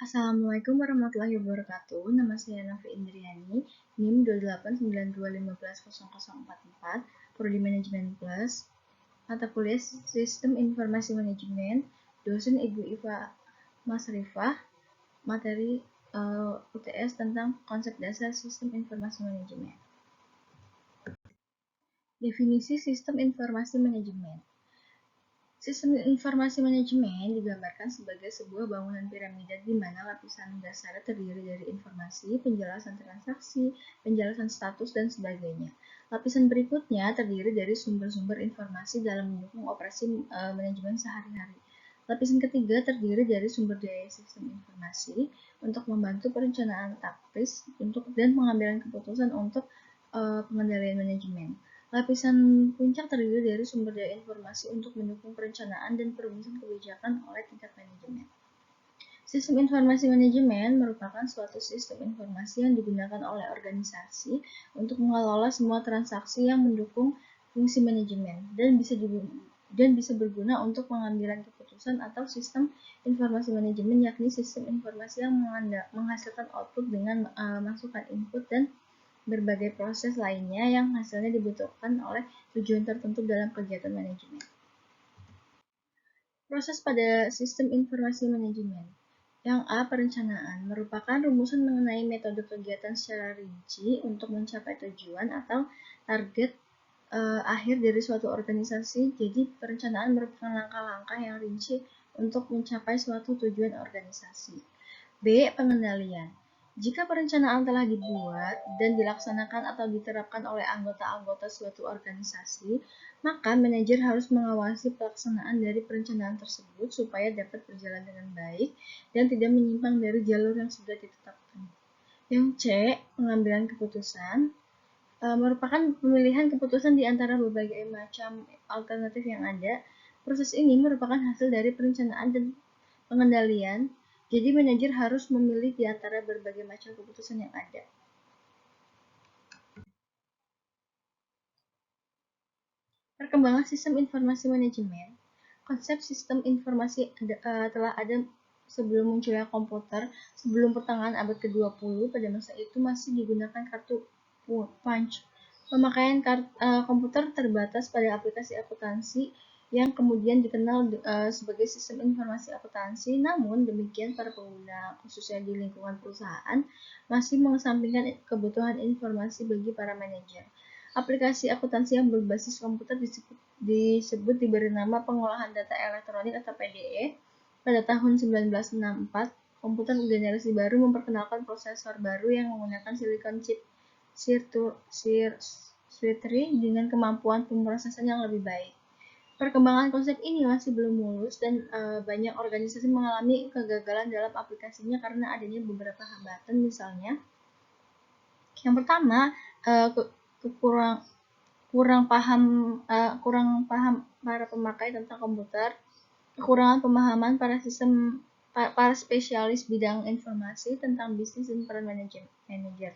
Assalamualaikum warahmatullahi wabarakatuh. Nama saya Nafi Indriani, NIM 289210044, Prodi Manajemen Plus, mata kuliah Sistem Informasi Manajemen, dosen Ibu Iva Masrifah, materi UTS tentang konsep dasar Sistem Informasi Manajemen. Definisi Sistem Informasi Manajemen. Sistem informasi manajemen digambarkan sebagai sebuah bangunan piramida di mana lapisan dasar terdiri dari informasi, penjelasan transaksi, penjelasan status, dan sebagainya. Lapisan berikutnya terdiri dari sumber-sumber informasi dalam mendukung operasi manajemen sehari-hari. Lapisan ketiga terdiri dari sumber daya sistem informasi untuk membantu perencanaan taktis dan pengambilan keputusan untuk pengendalian manajemen. Lapisan puncak terdiri dari sumber daya informasi untuk mendukung perencanaan dan perumusan kebijakan oleh tingkat manajemen. Sistem informasi manajemen merupakan suatu sistem informasi yang digunakan oleh organisasi untuk mengelola semua transaksi yang mendukung fungsi manajemen dan bisa berguna untuk pengambilan keputusan atau sistem informasi manajemen, yakni sistem informasi yang menghasilkan output dengan masukan input dan berbagai proses lainnya yang hasilnya dibutuhkan oleh tujuan tertentu dalam kegiatan manajemen. Proses pada sistem informasi manajemen. Yang A. Perencanaan merupakan rumusan mengenai metode kegiatan secara rinci untuk mencapai tujuan atau target akhir dari suatu organisasi. Jadi, perencanaan merupakan langkah-langkah yang rinci untuk mencapai suatu tujuan organisasi. B. Pengendalian. Jika perencanaan telah dibuat dan dilaksanakan atau diterapkan oleh anggota-anggota suatu organisasi, maka manajer harus mengawasi pelaksanaan dari perencanaan tersebut supaya dapat berjalan dengan baik dan tidak menyimpang dari jalur yang sudah ditetapkan. Yang C. Pengambilan keputusan merupakan pemilihan keputusan di antara berbagai macam alternatif yang ada. Proses ini merupakan hasil dari perencanaan dan pengendalian. Jadi manajer harus memilih di antara berbagai macam keputusan yang ada. Perkembangan sistem informasi manajemen. Konsep sistem informasi telah ada sebelum munculnya komputer. Sebelum pertengahan abad ke-20, pada masa itu masih digunakan kartu punch. Pemakaian komputer terbatas pada aplikasi akuntansi yang kemudian dikenal sebagai sistem informasi akuntansi. Namun demikian, para pengguna, khususnya di lingkungan perusahaan, masih mengesampingkan kebutuhan informasi bagi para manajer. Aplikasi akuntansi yang berbasis komputer disebut diberi nama pengolahan data elektronik atau PDE. Pada tahun 1964, komputer generasi baru memperkenalkan prosesor baru yang menggunakan silicon chip circuitry dengan kemampuan pemrosesan yang lebih baik. Perkembangan konsep ini masih belum mulus dan banyak organisasi mengalami kegagalan dalam aplikasinya karena adanya beberapa hambatan. Misalnya, yang pertama, kurang paham para pemakai tentang komputer, kekurangan pemahaman para spesialis bidang informasi tentang bisnis dan peran manajer.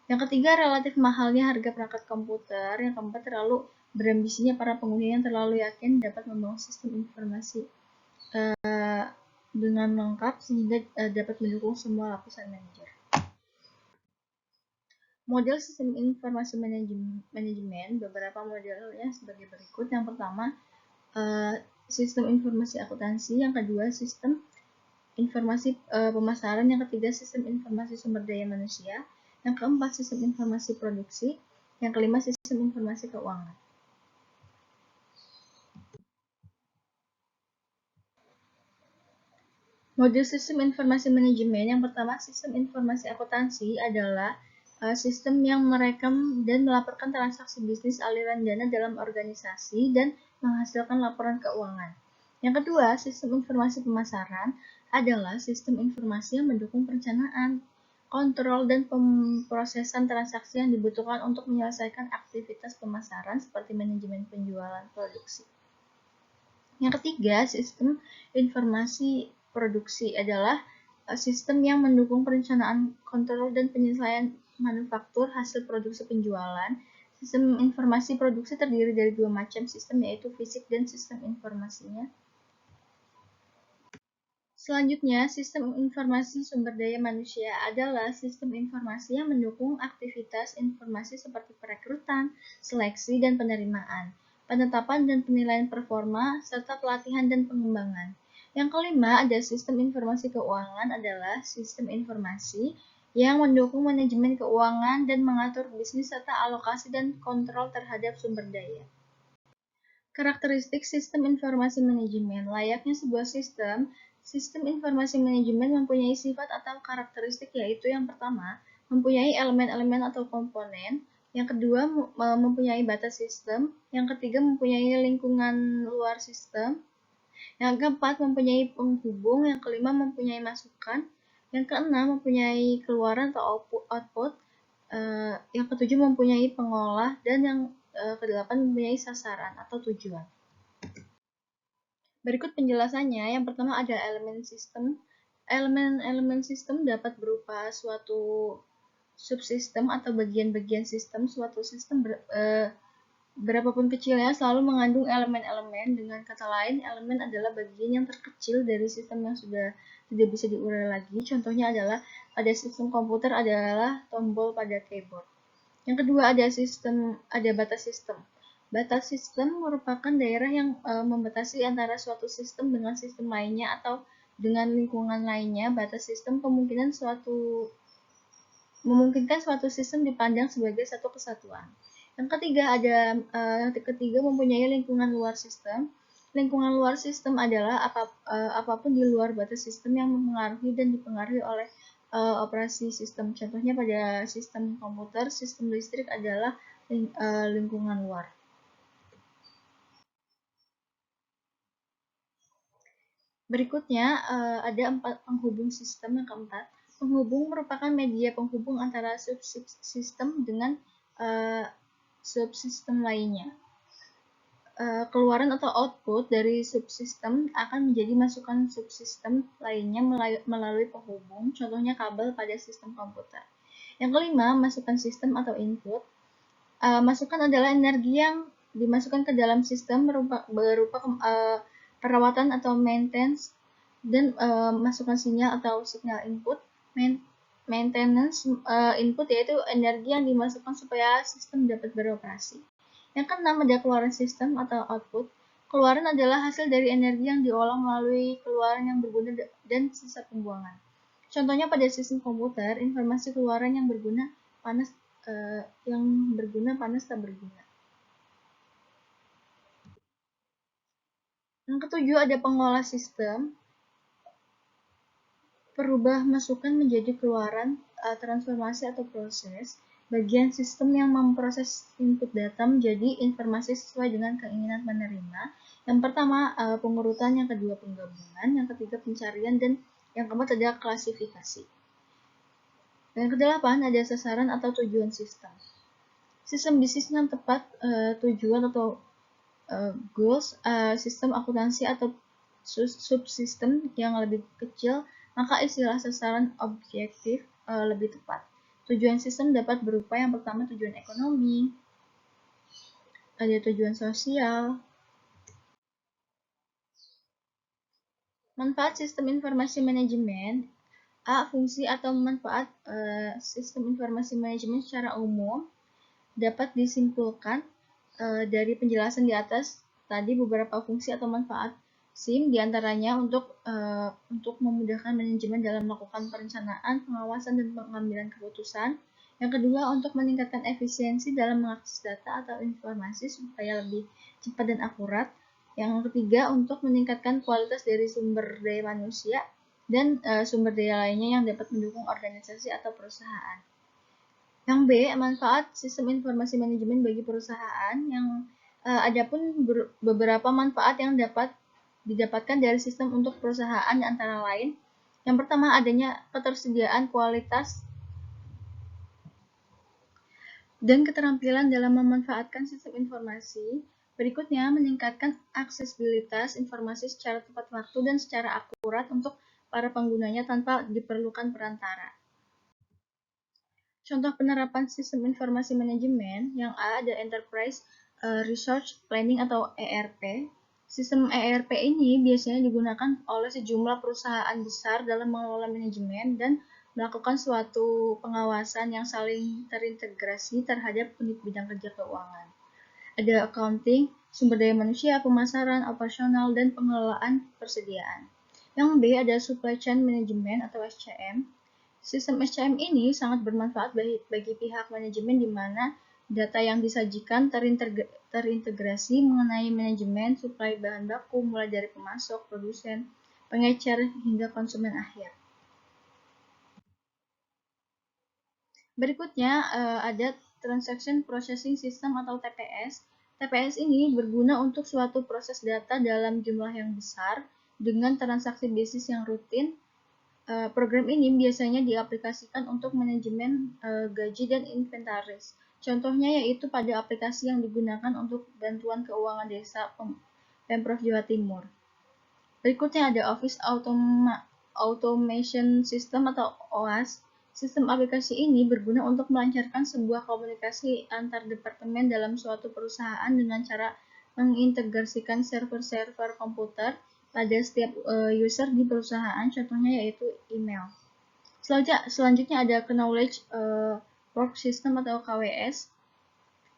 Yang ketiga, relatif mahalnya harga perangkat komputer. Yang keempat, terlalu berambisinya para pengguna yang terlalu yakin dapat membangun sistem informasi dengan lengkap sehingga dapat mendukung semua lapisan manajer. Model sistem informasi manajemen, beberapa modelnya sebagai berikut. Yang pertama, sistem informasi akuntansi. Yang kedua, sistem informasi pemasaran. Yang ketiga, sistem informasi sumber daya manusia. Yang keempat, sistem informasi produksi. Yang kelima, sistem informasi keuangan. Model sistem informasi manajemen. Yang pertama, sistem informasi akuntansi adalah sistem yang merekam dan melaporkan transaksi bisnis aliran dana dalam organisasi dan menghasilkan laporan keuangan. Yang kedua, sistem informasi pemasaran adalah sistem informasi yang mendukung perencanaan, kontrol, dan pemrosesan transaksi yang dibutuhkan untuk menyelesaikan aktivitas pemasaran seperti manajemen penjualan produksi. Yang ketiga, sistem informasi produksi adalah sistem yang mendukung perencanaan, kontrol, dan penyelesaian manufaktur hasil produksi penjualan. Sistem informasi produksi terdiri dari dua macam sistem, yaitu fisik dan sistem informasinya. Selanjutnya, sistem informasi sumber daya manusia adalah sistem informasi yang mendukung aktivitas informasi seperti perekrutan, seleksi, dan penerimaan, penetapan dan penilaian performa, serta pelatihan dan pengembangan. Yang kelima, ada sistem informasi keuangan adalah sistem informasi yang mendukung manajemen keuangan dan mengatur bisnis serta alokasi dan kontrol terhadap sumber daya. Karakteristik sistem informasi manajemen. Layaknya sebuah sistem, sistem informasi manajemen mempunyai sifat atau karakteristik, yaitu yang pertama, mempunyai elemen-elemen atau komponen, yang kedua, mempunyai batas sistem, yang ketiga, mempunyai lingkungan luar sistem, yang keempat, mempunyai penghubung, yang kelima, mempunyai masukan, yang keenam, mempunyai keluaran atau output, yang ketujuh, mempunyai pengolah, dan yang kedelapan, mempunyai sasaran atau tujuan. Berikut penjelasannya. Yang pertama ada elemen sistem. Elemen-elemen sistem dapat berupa suatu subsistem atau bagian-bagian sistem. Suatu sistem berapapun kecilnya selalu mengandung elemen-elemen. Dengan kata lain, elemen adalah bagian yang terkecil dari sistem yang sudah tidak bisa diurai lagi. Contohnya adalah pada sistem komputer adalah tombol pada keyboard. Yang kedua ada batas sistem. Batas sistem merupakan daerah yang membatasi antara suatu sistem dengan sistem lainnya atau dengan lingkungan lainnya. Batas sistem memungkinkan suatu sistem dipandang sebagai satu kesatuan. Yang ketiga mempunyai lingkungan luar sistem. Lingkungan luar sistem adalah apapun di luar batas sistem yang mempengaruhi dan dipengaruhi oleh operasi sistem. Contohnya pada sistem komputer, sistem listrik adalah lingkungan luar. Berikutnya ada 4 penghubung sistem. Yang keempat, penghubung merupakan media penghubung antara subsistem dengan subsistem lainnya. Keluaran atau output dari subsistem akan menjadi masukan subsistem lainnya melalui penghubung, contohnya kabel pada sistem komputer. Yang kelima, masukan sistem atau input. Masukan adalah energi yang dimasukkan ke dalam sistem berupa perawatan atau maintenance, dan masukan sinyal atau signal input. Maintenance input yaitu energi yang dimasukkan supaya sistem dapat beroperasi. Yang keenam ada keluaran sistem atau output. Keluaran adalah hasil dari energi yang diolah melalui keluaran yang berguna dan sisa pembuangan. Contohnya pada sistem komputer, informasi keluaran yang berguna panas tak berguna. Yang ketujuh ada pengolah sistem. Perubah masukan menjadi keluaran, transformasi atau proses. Bagian sistem yang memproses input data menjadi informasi sesuai dengan keinginan penerima. Yang pertama pengurutan, yang kedua penggabungan, yang ketiga pencarian, dan yang keempat ada klasifikasi. Yang kedelapan ada sasaran atau tujuan sistem. Sistem bisnis yang tepat, tujuan atau goals, sistem akuntansi atau subsistem yang lebih kecil, maka istilah sasaran objektif lebih tepat. Tujuan sistem dapat berupa yang pertama tujuan ekonomi, ada tujuan sosial. Manfaat sistem informasi manajemen. A. Fungsi atau manfaat sistem informasi manajemen secara umum dapat disimpulkan dari penjelasan di atas tadi beberapa fungsi atau manfaat SIM, diantaranya untuk memudahkan manajemen dalam melakukan perencanaan, pengawasan, dan pengambilan keputusan. Yang kedua, untuk meningkatkan efisiensi dalam mengakses data atau informasi supaya lebih cepat dan akurat. Yang ketiga, untuk meningkatkan kualitas dari sumber daya manusia dan sumber daya lainnya yang dapat mendukung organisasi atau perusahaan. Yang B, manfaat sistem informasi manajemen bagi perusahaan. Yang adapun beberapa manfaat yang dapat didapatkan dari sistem untuk perusahaan antara lain. Yang pertama, adanya ketersediaan kualitas dan keterampilan dalam memanfaatkan sistem informasi. Berikutnya, meningkatkan aksesibilitas informasi secara tepat waktu dan secara akurat untuk para penggunanya tanpa diperlukan perantara. Contoh penerapan sistem informasi manajemen. Yang A ada Enterprise Resource Planning atau ERP. Sistem ERP ini biasanya digunakan oleh sejumlah perusahaan besar dalam mengelola manajemen dan melakukan suatu pengawasan yang saling terintegrasi terhadap unit bidang kerja keuangan. Ada accounting, sumber daya manusia, pemasaran, operasional, dan pengelolaan persediaan. Yang B ada supply chain management atau SCM. Sistem SCM ini sangat bermanfaat bagi pihak manajemen di mana data yang disajikan terintegrasi mengenai manajemen suplai bahan baku mulai dari pemasok, produsen, pengecer, hingga konsumen akhir. Berikutnya ada Transaction Processing System atau TPS. TPS ini berguna untuk suatu proses data dalam jumlah yang besar dengan transaksi bisnis yang rutin. Program ini biasanya diaplikasikan untuk manajemen gaji dan inventaris. Contohnya yaitu pada aplikasi yang digunakan untuk bantuan keuangan desa Pemprov Jawa Timur. Berikutnya ada Office Automation System atau OAS. Sistem aplikasi ini berguna untuk melancarkan sebuah komunikasi antar departemen dalam suatu perusahaan dengan cara mengintegrasikan server-server komputer pada setiap user di perusahaan, contohnya yaitu email. Selanjutnya ada Knowledge Work System atau KWS.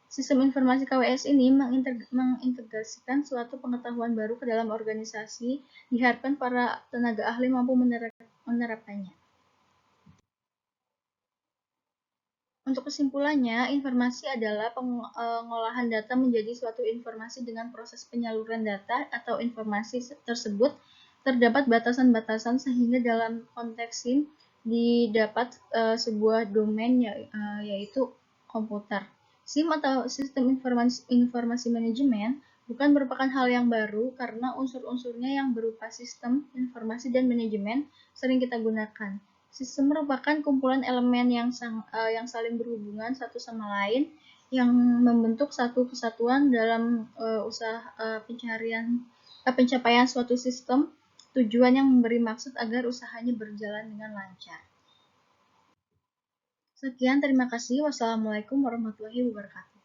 Sistem informasi KWS ini mengintegrasikan suatu pengetahuan baru ke dalam organisasi, diharapkan para tenaga ahli mampu menerapkannya. Untuk kesimpulannya, informasi adalah pengolahan data menjadi suatu informasi dengan proses penyaluran data atau informasi tersebut terdapat batasan-batasan sehingga dalam konteks SIM didapat sebuah domain yaitu komputer. SIM atau Sistem Informasi Manajemen bukan merupakan hal yang baru karena unsur-unsurnya yang berupa sistem, informasi, dan manajemen sering kita gunakan. Sistem merupakan kumpulan elemen yang saling berhubungan satu sama lain yang membentuk satu kesatuan dalam usaha pencapaian suatu sistem, tujuan yang memberi maksud agar usahanya berjalan dengan lancar. Sekian, terima kasih. Wassalamualaikum warahmatullahi wabarakatuh.